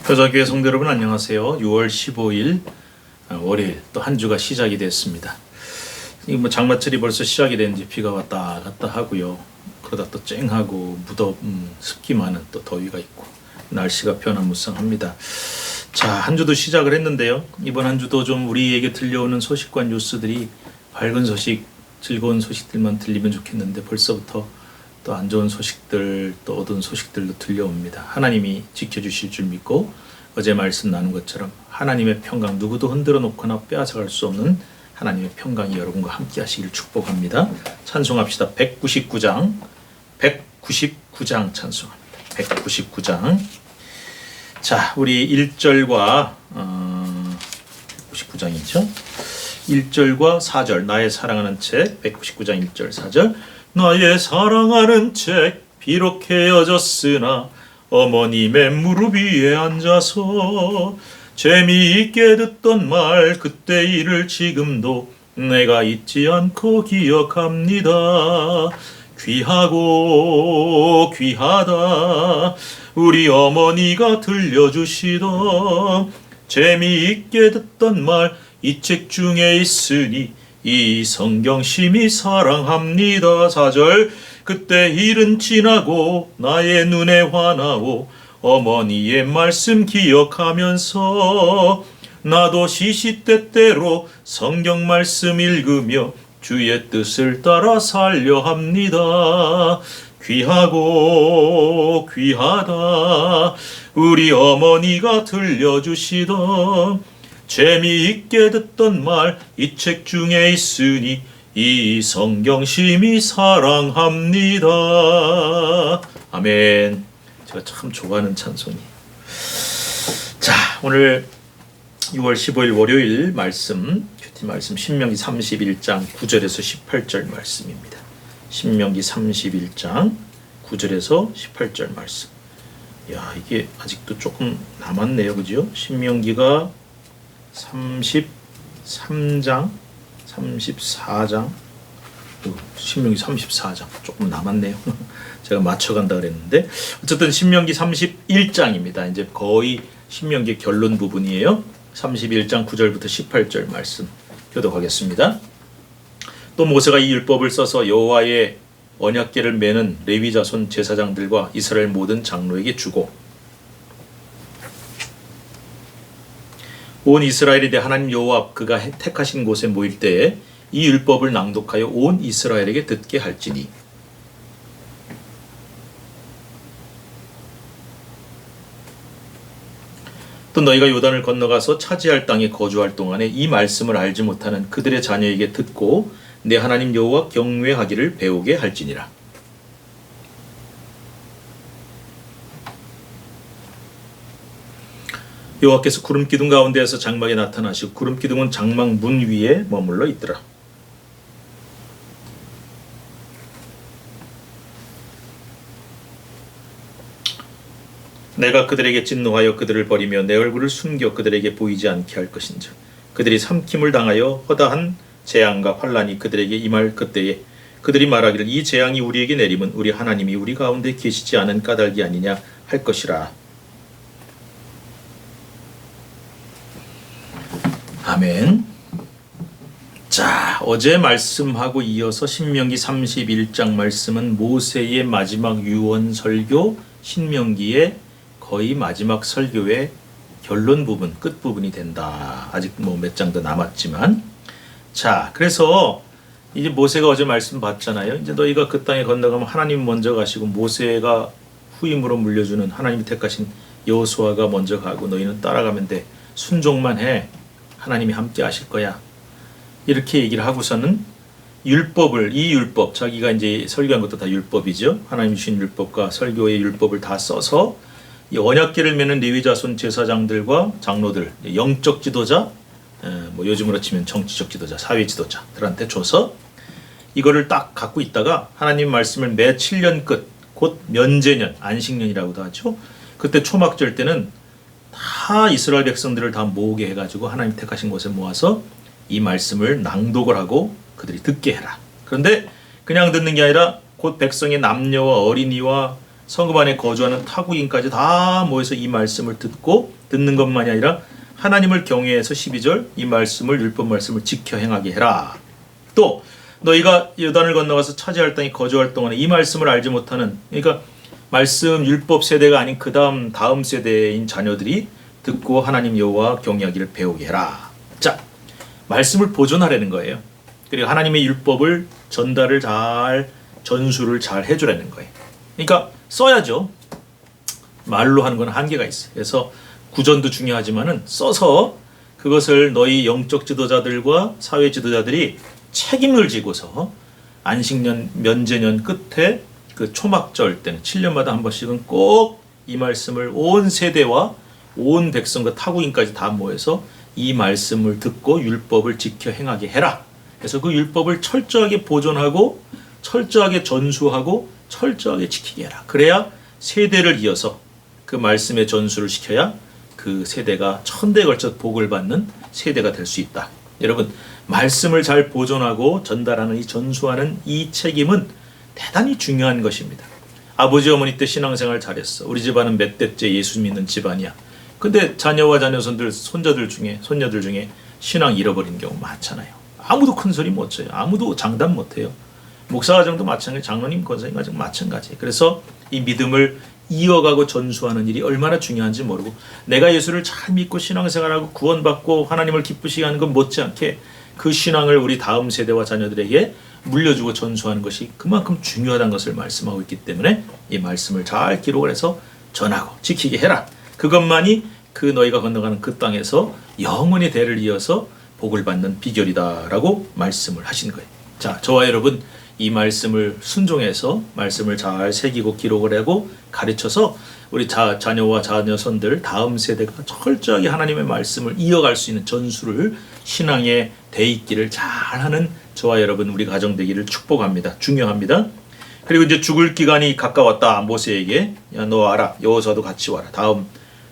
효자교회 성도 여러분 안녕하세요. 6월 15일 월요일 또 한 주가 시작이 됐습니다. 이 장마철이 벌써 시작이 됐는지 비가 왔다 갔다 하고요. 그러다 또 쨍하고 습기 많은 또 더위가 있고 날씨가 변화무쌍합니다. 자, 한 주도 시작을 했는데요. 이번 한 주도 좀 우리에게 들려오는 소식과 뉴스들이 밝은 소식, 즐거운 소식들만 들리면 좋겠는데 벌써부터 또 안 좋은 소식들, 또 어두운 소식들도 들려옵니다. 하나님이 지켜주실 줄 믿고 어제 말씀 나눈 것처럼 하나님의 평강, 누구도 흔들어 놓거나 빼앗아갈 수 없는 하나님의 평강이 여러분과 함께 하시기를 축복합니다. 찬송합시다. 199장 찬송합니다. 199장. 자, 우리 1절과 199장이죠. 1절과 4절, 나의 사랑하는 책 199장 1절 4절. 나의 사랑하는 책, 비록 헤어졌으나 어머님의 무릎 위에 앉아서 재미있게 듣던 말, 그때 일을 지금도 내가 잊지 않고 기억합니다. 귀하고 귀하다 우리 어머니가 들려주시던 재미있게 듣던 말, 이 책 중에 있으니 이 성경 심히 사랑합니다. 4절. 그때 일은 지나고 나의 눈에 화나고 어머니의 말씀 기억하면서 나도 시시때때로 성경 말씀 읽으며 주의 뜻을 따라 살려 합니다. 귀하고 귀하다 우리 어머니가 들려주시던 재미있게 듣던 말, 이 책 중에 있으니 이 성경 심히 사랑합니다. 아멘. 제가 참 좋아하는 찬송이에요. 자, 오늘 6월 15일 월요일 말씀, 큐티 말씀 신명기 31장 9절에서 18절 말씀입니다. 신명기 31장 9절에서 18절 말씀. 야, 이게 아직도 조금 남았네요. 그죠? 신명기가 33장, 34장, 신명기 34장 조금 남았네요. 제가 맞춰간다 그랬는데 어쨌든 신명기 31장입니다. 이제 거의 신명기 결론 부분이에요. 31장 9절부터 18절 말씀 교독하겠습니다. 또 모세가 이 율법을 써서 여호와의 언약궤를 매는 레위 자손 제사장들과 이스라엘 모든 장로에게 주고 온 이스라엘이 내 하나님 여호와 앞 그가 택하신 곳에 모일 때에 이 율법을 낭독하여 온 이스라엘에게 듣게 할지니 또 너희가 요단을 건너가서 차지할 땅에 거주할 동안에 이 말씀을 알지 못하는 그들의 자녀에게 듣고 내 하나님 여호와 경외하기를 배우게 할지니라. 여호와께서 구름 기둥 가운데에서 장막에 나타나시고 구름 기둥은 장막 문 위에 머물러 있더라. 내가 그들에게 진노하여 그들을 버리며 내 얼굴을 숨겨 그들에게 보이지 않게 할 것인즉 그들이 삼킴을 당하여 허다한 재앙과 환란이 그들에게 임할 그때에 그들이 말하기를 이 재앙이 우리에게 내림은 우리 하나님이 우리 가운데 계시지 않은 까닭이 아니냐 할 것이라. 아멘. 자, 어제 말씀하고 이어서 신명기 31장 말씀은 모세의 마지막 유언 설교, 신명기의 거의 마지막 설교의 결론 부분, 끝 부분이 된다. 아직 몇 장 더 남았지만. 자, 그래서 이제 모세가 어제 말씀 봤잖아요. 이제 너희가 그 땅에 건너가면 하나님 먼저 가시고 모세가 후임으로 물려주는 하나님이 택하신 여호수아가 먼저 가고 너희는 따라가면 돼. 순종만 해. 하나님이 함께 하실 거야. 이렇게 얘기를 하고서는 율법을, 이 율법, 자기가 이제 설교한 것도 다 율법이죠. 하나님 주신 율법과 설교의 율법을 다 써서 이 언약궤를 매는 레위 자손 제사장들과 장로들, 영적 지도자, 요즘으로 치면 정치적 지도자, 사회 지도자들한테 줘서 이거를 딱 갖고 있다가 하나님 말씀을 매 7년 끝, 곧 면제년, 안식년이라고도 하죠. 그때 초막절 때는 다 이스라엘 백성들을 다 모으게 해가지고 하나님 택하신 곳에 모아서 이 말씀을 낭독을 하고 그들이 듣게 해라. 그런데 그냥 듣는 게 아니라 곧 백성의 남녀와 어린이와 성읍 안에 거주하는 타국인까지 다 모여서 이 말씀을 듣고 듣는 것만이 아니라 하나님을 경외해서 12절 이 말씀을 율법 말씀을 지켜 행하게 해라. 또 너희가 요단을 건너가서 차지할 땅이 거주할 동안에 이 말씀을 알지 못하는, 그러니까 말씀 율법 세대가 아닌 그 다음 세대인 자녀들이 듣고 하나님 여호와 경외하기를 배우게 해라. 자, 말씀을 보존하라는 거예요. 그리고 하나님의 율법을 전달을 잘, 전수를 잘 해주라는 거예요. 그러니까 써야죠. 말로 하는 건 한계가 있어요. 그래서 구전도 중요하지만은 써서 그것을 너희 영적 지도자들과 사회 지도자들이 책임을 지고서 안식년 면제년 끝에 그 초막절 때는 7년마다 한 번씩은 꼭 이 말씀을 온 세대와 온 백성과 타국인까지 다 모여서 이 말씀을 듣고 율법을 지켜 행하게 해라. 그래서 그 율법을 철저하게 보존하고 철저하게 전수하고 철저하게 지키게 해라. 그래야 세대를 이어서 그 말씀의 전수를 시켜야 그 세대가 천대에 걸쳐 복을 받는 세대가 될 수 있다. 여러분, 말씀을 잘 보존하고 전달하는 이 전수하는 이 책임은 대단히 중요한 것입니다. 아버지 어머니 때 신앙생활 잘했어. 우리 집안은 몇 대째 예수 믿는 집안이야. 근데 자녀와 자녀손들, 손녀들 중에 신앙 잃어버린 경우 많잖아요. 아무도 큰 소리 못 쳐요. 아무도 장담 못 해요. 목사과정도 마찬가지, 장로님 권사님 과정 마찬가지. 그래서 이 믿음을 이어가고 전수하는 일이 얼마나 중요한지 모르고, 내가 예수를 잘 믿고 신앙생활하고 구원받고 하나님을 기쁘시게 하는 것 못지않게 그 신앙을 우리 다음 세대와 자녀들에게 물려주고 전수하는 것이 그만큼 중요하다는 것을 말씀하고 있기 때문에 이 말씀을 잘 기록을 해서 전하고 지키게 해라. 그것만이 그 너희가 건너가는 그 땅에서 영원히 대를 이어서 복을 받는 비결이다라고 말씀을 하신 거예요. 자, 저와 여러분 이 말씀을 순종해서 말씀을 잘 새기고 기록을 하고 가르쳐서 우리 자녀와 자녀손들 다음 세대가 철저하게 하나님의 말씀을 이어갈 수 있는 전수를 신앙에 돼 있기를 잘하는 저와 여러분 우리 가정 되기를 축복합니다. 중요합니다. 그리고 이제 죽을 기간이 가까웠다. 모세에게 야, 너 와라. 여호수아도 같이 와라. 다음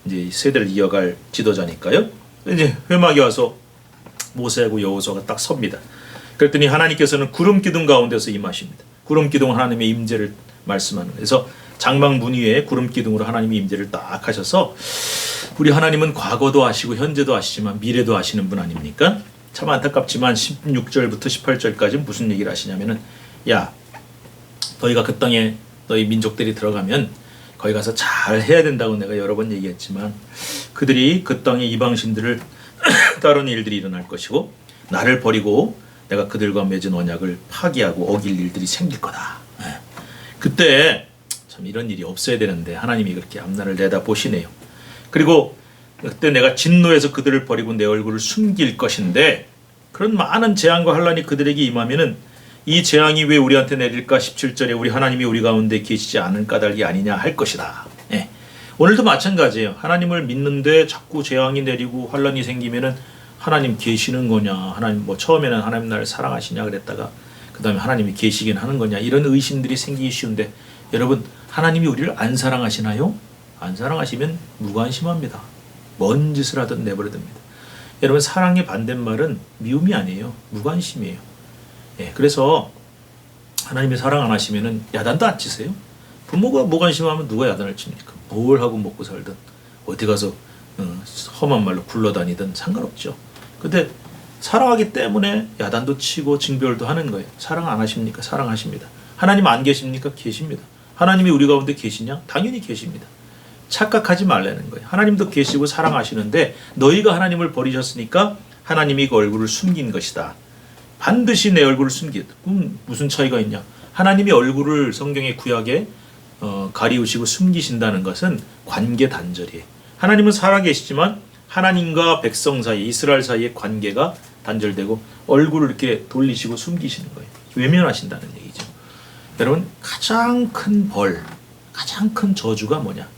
이제 세대를 이어갈 지도자니까요. 이제 회막에 와서 모세하고 여호수아가 딱 섭니다. 그랬더니 하나님께서는 구름 기둥 가운데서 임하십니다. 구름 기둥은 하나님의 임재를 말씀하는 거예요. 그래서 장막 문 위에 구름 기둥으로 하나님의 임재를 딱 하셔서, 우리 하나님은 과거도 아시고 현재도 아시지만 미래도 아시는 분 아닙니까? 참 안타깝지만 16절부터 18절까지 무슨 얘기를 하시냐면은, 야, 너희가 그 땅에 너희 민족들이 들어가면 거기 가서 잘 해야 된다고 내가 여러 번 얘기했지만, 그들이 그 땅의 이방신들을 따르는 일들이 일어날 것이고 나를 버리고 내가 그들과 맺은 언약을 파기하고 어길 일들이 생길 거다. 그때 참 이런 일이 없어야 되는데 하나님이 그렇게 앞날을 내다보시네요. 그리고 그때 내가 진노해서 그들을 버리고 내 얼굴을 숨길 것인데, 그런 많은 재앙과 환란이 그들에게 임하면은 이 재앙이 왜 우리한테 내릴까? 17절에 우리 하나님이 우리 가운데 계시지 않은 까닭이 아니냐 할 것이다. 오늘도 마찬가지예요. 하나님을 믿는데 자꾸 재앙이 내리고 환란이 생기면은 하나님 계시는 거냐, 하나님 뭐 처음에는 하나님 나를 사랑하시냐 그랬다가 그 다음에 하나님이 계시긴 하는 거냐, 이런 의심들이 생기기 쉬운데, 여러분 하나님이 우리를 안 사랑하시나요? 안 사랑하시면 무관심합니다. 뭔 짓을 하든 내버려 둡니다. 여러분 사랑의 반대말은 미움이 아니에요. 무관심이에요. 그래서 하나님이 사랑 안 하시면은 야단도 안 치세요. 부모가 무관심하면 누가 야단을 칩니까? 뭘 하고 먹고 살든 어디 가서 험한 말로 굴러다니든 상관없죠. 근데 사랑하기 때문에 야단도 치고 징별도 하는 거예요. 사랑 안 하십니까? 사랑하십니다. 하나님 안 계십니까? 계십니다. 하나님이 우리 가운데 계시냐? 당연히 계십니다. 착각하지 말라는 거예요. 하나님도 계시고 사랑하시는데 너희가 하나님을 버리셨으니까 하나님이 그 얼굴을 숨긴 것이다. 반드시 내 얼굴을 숨기다. 무슨 차이가 있냐? 하나님이 얼굴을 성경의 구약에 가리우시고 숨기신다는 것은 관계 단절이에요. 하나님은 살아계시지만 하나님과 백성 사이, 이스라엘 사이의 관계가 단절되고 얼굴을 이렇게 돌리시고 숨기시는 거예요. 외면하신다는 얘기죠. 여러분 가장 큰 벌, 가장 큰 저주가 뭐냐?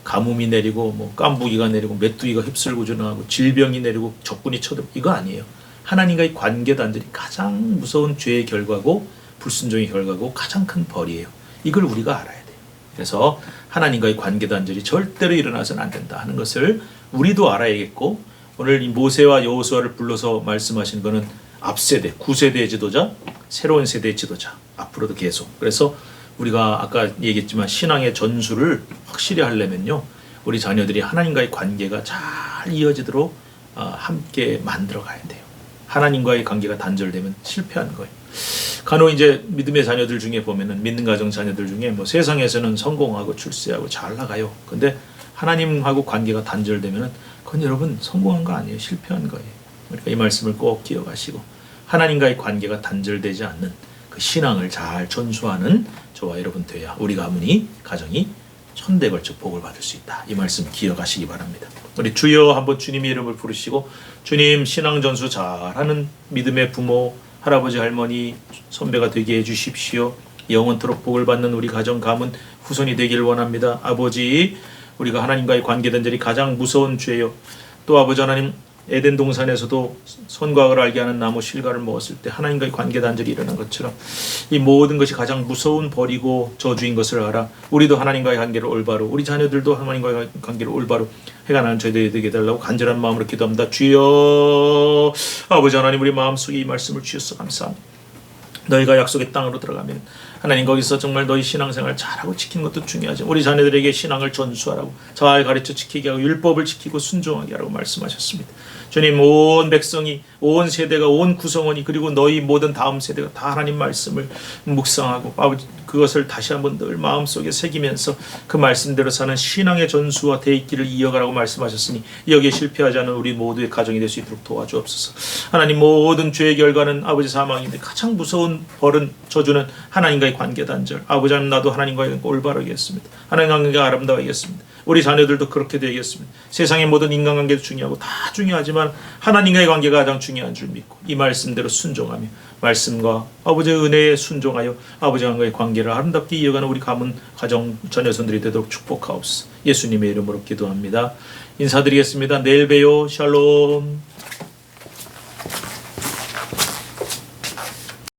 가뭄이 내리고 뭐 깐부기가 내리고 메뚜기가 휩쓸고 지나가고 질병이 내리고 적군이 쳐들고, 이거 아니에요. 하나님과의 관계 단절이 가장 무서운 죄의 결과고 불순종의 결과고 가장 큰 벌이에요. 이걸 우리가 알아야 돼요. 그래서 하나님과의 관계 단절이 절대로 일어나서는 안 된다 하는 것을 우리도 알아야겠고, 오늘 이 모세와 여호수아를 불러서 말씀하신 것은 앞세대, 9세대의 지도자, 새로운 세대의 지도자, 앞으로도 계속. 그래서 우리가 아까 얘기했지만 신앙의 전수를 확실히 하려면요, 우리 자녀들이 하나님과의 관계가 잘 이어지도록 함께 만들어 가야 돼요. 하나님과의 관계가 단절되면 실패하는 거예요. 간혹 이제 믿음의 자녀들 중에 보면은 믿는 가정 자녀들 중에 뭐 세상에서는 성공하고 출세하고 잘 나가요. 근데 하나님하고 관계가 단절되면은 그건 여러분 성공한 거 아니에요. 실패한 거예요. 그러니까 이 말씀을 꼭 기억하시고 하나님과의 관계가 단절되지 않는 그 신앙을 잘 전수하는 저와 여러분 되어야 우리 가정이 천대 걸쳐 복을 받을 수 있다. 이 말씀 기억하시기 바랍니다. 우리 주여 한번 주님의 이름을 부르시고 주님 신앙 전수 잘하는 믿음의 부모 할아버지 할머니 선배가 되게 해주십시오. 영원토록 복을 받는 우리 가정 가문 후손이 되길 원합니다. 아버지 우리가 하나님과의 관계 단절이 가장 무서운 죄요. 또 아버지 하나님 에덴 동산에서도 선과 악을 알게 하는 나무 실과를 먹었을 때 하나님과의 관계 단절이 일어난 것처럼 이 모든 것이 가장 무서운 벌이고 저주인 것을 알아 우리도 하나님과의 관계를 올바로 우리 자녀들도 하나님과의 관계를 올바로 해가는 저희들이 되게 해달라고 간절한 마음으로 기도합니다. 주여 아버지 하나님 우리 마음속에 이 말씀을 주셔서 감사합니다. 너희가 약속의 땅으로 들어가면 하나님 거기서 정말 너희 신앙생활 잘하고 지키는 것도 중요하지 우리 자녀들에게 신앙을 전수하라고 잘 가르쳐 지키게 하고 율법을 지키고 순종하게 하라고 말씀하셨습니다. 주님 온 백성이 온 세대가 온 구성원이 그리고 너희 모든 다음 세대가 다 하나님 말씀을 묵상하고 아버지 그것을 다시 한번 늘 마음속에 새기면서 그 말씀대로 사는 신앙의 전수와 대입기를 이어가라고 말씀하셨으니 여기에 실패하지 않은 우리 모두의 가정이 될 수 있도록 도와주옵소서. 하나님 모든 죄의 결과는 아버지 사망인데 가장 무서운 벌은 저주는 하나님과의 관계 단절. 아버지 하나님 나도 하나님과의 올바르겠습니다. 하나님과 관계가 아름다워야겠습니다. 우리 자녀들도 그렇게 되겠습니다. 세상의 모든 인간관계도 중요하고 다 중요하지만 하나님과의 관계가 가장 중요한 줄 믿고 이 말씀대로 순종하며 말씀과 아버지의 은혜에 순종하여 아버지와의 관계를 아름답게 이어가는 우리 가문 가정 자녀손들이 되도록 축복하옵소서. 예수님의 이름으로 기도합니다. 인사드리겠습니다. 내일 봬요. 샬롬.